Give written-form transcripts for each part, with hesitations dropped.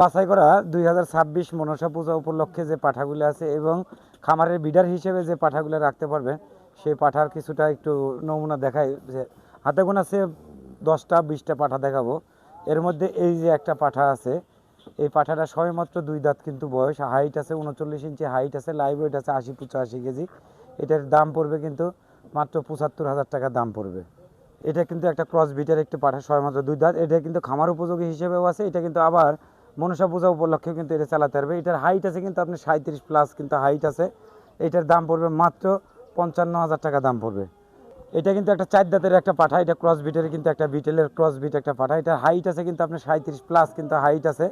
বাছাই করা 2026 মনসা পূজা উপলক্ষে যে পাঠাগুলো আছে এবং খামারের বিডার হিসেবে যে পাঠাগুলো রাখতে পারবে সেই পাঠার কিছুটা একটু নমুনা দেখাই। যে হাতে গোনা আছে 10টা 20টা পাঠা দেখাবো। এর মধ্যে এই যে একটা পাঠা আছে, এই পাঠাটা সবেমাত্র 2 দাঁত কিন্তু বয়স, হাইট আছে 39 ইঞ্চি হাইট আছে, লাইভ ওয়েট আছে 80-85 কেজি। এটার দাম পড়বে কিন্তু মাত্র 75,000 টাকা দাম পড়বে। এটা কিন্তু একটা ক্রস বিটের একটি পাঠা, সবেমাত্র 2 দাঁত। এটা কিন্তু খামার উপযোগী হিসেবেও আছে। এটা কিন্তু আবার মনসা পূজা উপলক্ষেও কিন্তু এটা চালাতে পারবে। এটার হাইট আছে কিন্তু আপনার 37+ কিন্তু হাইট আছে। এটার দাম পড়বে মাত্র 55,000 টাকা দাম পড়বে। এটা কিন্তু একটা 4 দাঁতের একটা পাঠা, এটা ক্রস বিটের কিন্তু একটা বিটেলের ক্রস বিট একটা পাঠা। এটার হাইট আছে কিন্তু আপনার 37+ কিন্তু হাইট আছে,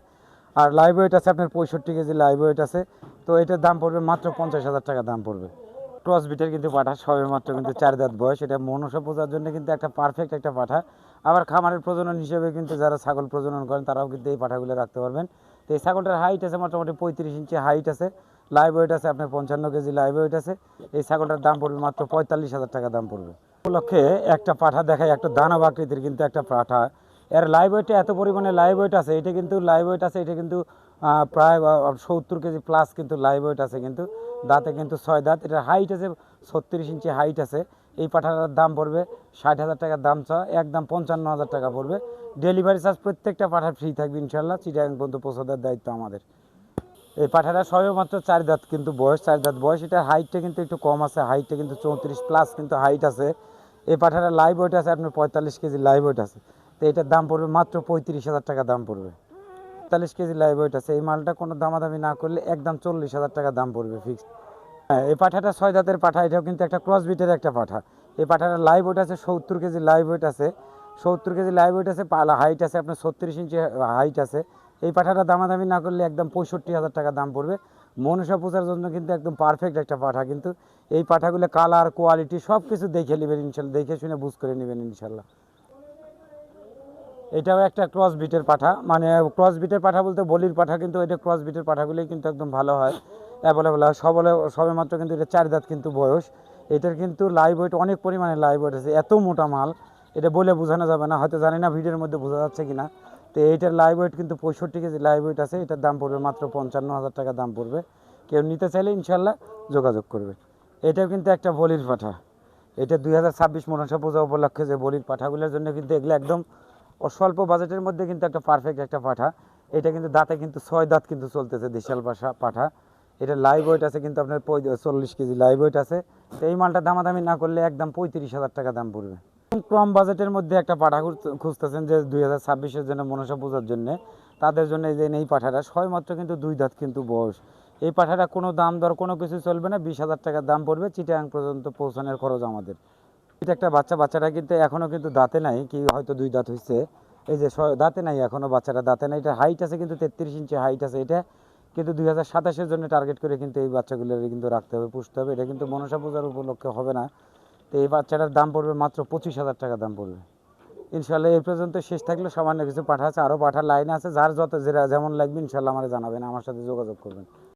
আর লাইভ ওয়েট আছে আপনার 65 কেজি লাইভ ওয়েট আছে। তো এটার দাম পড়বে মাত্র 50,000 টাকা দাম পড়বে। ক্রস বিটের কিন্তু পাঠা, সবেমাত্র কিন্তু 4 দাঁত বয়স। এটা মনসা পূজার জন্য কিন্তু একটা পারফেক্ট একটা পাঠা। আবার খামারের প্রজনন হিসেবে কিন্তু যারা ছাগল প্রজনন করেন তারাও কিন্তু এই পাঠাগুলো রাখতে পারবেন। তো এই ছাগলটার হাইট আছে মোটামুটি 35 ইঞ্চি হাইট আছে, লাইভ ওয়েট আছে আপনার 55 কেজি লাইভ ওয়েট আছে। এই ছাগলটার দাম পড়বে মাত্র 45,000 টাকা দাম পড়বে। উপলক্ষে একটা পাঠা দেখায়, একটা দানব আকৃতির কিন্তু একটা পাঠা। এর লাইভ ওয়েটে এত পরিমাণে লাইভ ওয়েট আছে, এটা কিন্তু লাইভ ওয়েট আছে, এটা কিন্তু প্রায় 70 কেজি প্লাস কিন্তু লাইভ ওয়েট আছে। কিন্তু দাঁতে কিন্তু 6 দাঁত। এটার হাইট আছে 36 ইঞ্চি হাইট আছে। এই পাঠাটার দাম পড়বে 60,000 টাকা দাম চা, একদম 55,000 টাকা পড়বে। ডেলিভারি চার্জ প্রত্যেকটা পাঠা ফ্রি থাকবে ইনশাল্লাহ। চিটাগাং পর্যন্ত পৌঁছে দেওয়ার দায়িত্ব আমাদের। এই পাঠাটা সবেমাত্র 4 দাঁত কিন্তু বয়স, 4 দাঁত বয়স। এটার হাইটটা কিন্তু একটু কম আছে, হাইটটা কিন্তু 34+ কিন্তু হাইট আছে। এই পাঠাটা লাইভ ওয়েট আছে আপনার 45 কেজি লাইভ ওয়েট আছে। তো এটার দাম পড়বে মাত্র 35,000 টাকা দাম পড়বে। 45 কেজি লাইভ ওয়েট আছে। এই মালটা কোনো দামাদামি না করলে একদম 40,000 টাকা দাম পড়বে ফিক্সড। হ্যাঁ, এই পাঠাটা 6 দাঁতের পাঠা, এটাও কিন্তু একটা ক্রস বিটের একটা পাঠা। এই পাঠাটা লাইভ ওয়েট আছে 70 কেজি লাইভ ওয়েট আছে, 70 কেজি লাইভ ওয়েট আছে, হাইট আছে আপনার 36 ইঞ্চি হাইট আছে। এই পাঠাটা দামাদামি না করলে একদম 65,000 টাকা দাম পড়বে। মনসা পূজার জন্য কিন্তু একদম পারফেক্ট একটা পাঠা। কিন্তু এই পাঠাগুলো কালার কোয়ালিটি সব কিছু দেখে নেবেন ইনশাল্লাহ, দেখে শুনে বুঝ করে নেবেন ইনশাল্লাহ। এটাও একটা ক্রস বিটের পাঠা, মানে ক্রস বিটের পাঠা বলতে বলির পাঠা, কিন্তু এটা ক্রস বিটের পাঠাগুলোই কিন্তু একদম ভালো হয়, অ্যাভেলেবল হয় সবে মাত্র কিন্তু এটা 4 দাঁত কিন্তু বয়স। এটার কিন্তু লাইভ ওয়েট অনেক পরিমাণে লাইভ ওয়েট আছে, এত মোটা মাল এটা বলে বোঝানো যাবে না, হয়তো জানি না ভিডিওর মধ্যে বোঝা যাচ্ছে কিনা। তো এইটার লাইভ ওয়েট কিন্তু 65 কেজি লাইভ ওয়েট আছে। এটার দাম পড়বে মাত্র 55,000 টাকা দাম পড়বে। কেউ নিতে চাইলে ইনশাল্লাহ যোগাযোগ করবে। এটাও কিন্তু একটা বলির পাঠা। এটা 2026 মনসা পূজা উপলক্ষে যে বলির পাঠাগুলোর জন্য কিন্তু এগুলো একদম অস্বল্প বাজেটের মধ্যে কিন্তু একটা পারফেক্ট একটা পাঠা। এটা কিন্তু দাঁতে কিন্তু 6 দাঁত কিন্তু চলতেছে, দেশাল পাঠা। এটা লাইভ ওয়েট আছে কিন্তু আপনার 40 কেজি লাইভ ওয়েট আছে। তো এই মালটা দামাদামি না করলে একদম 35,000 টাকা দাম পড়বে। কম বাজেটের মধ্যে একটা পাঠা খুঁজতেছেন যে 2026-এর জন্য মনসা পূজার জন্য, তাদের জন্য এই পাঠাটা সবেমাত্র কিন্তু 2 দাঁত কিন্তু বয়স। এই পাঠাটা কোনো দাম দর কোনো কিছু চলবে না, 20,000 টাকা দাম পড়বে। চিটাগাং পর্যন্ত পৌঁছানোর খরচ আমাদের। এটা একটা বাচ্চাটা কিন্তু এখনও কিন্তু দাঁতে নাই, কি হয়তো 2 দাঁত হয়েছে। এই যে দাঁতে নাই এখনও, বাচ্চাটা দাঁতে নাই। এটা হাইট আছে কিন্তু 33 ইঞ্চি হাইট আছে। এটা কিন্তু 2027-এর জন্য টার্গেট করে কিন্তু এই বাচ্চাগুলো কিন্তু রাখতে হবে, পুষতে হবে। এটা কিন্তু মনসা পূজার উপলক্ষে হবে না। তো এই বাচ্চাটার দাম পড়বে মাত্র 25,000 টাকা দাম পড়বে ইনশাল্লাহ। এই পর্যন্ত শেষ থাকলে সামান্য কিছু পাঠা আছে, আরও পাঠার লাইন আছে। যার যেমন লাগবে ইনশাল্লাহ আমার জানাবেন, আমার সাথে যোগাযোগ করবেন।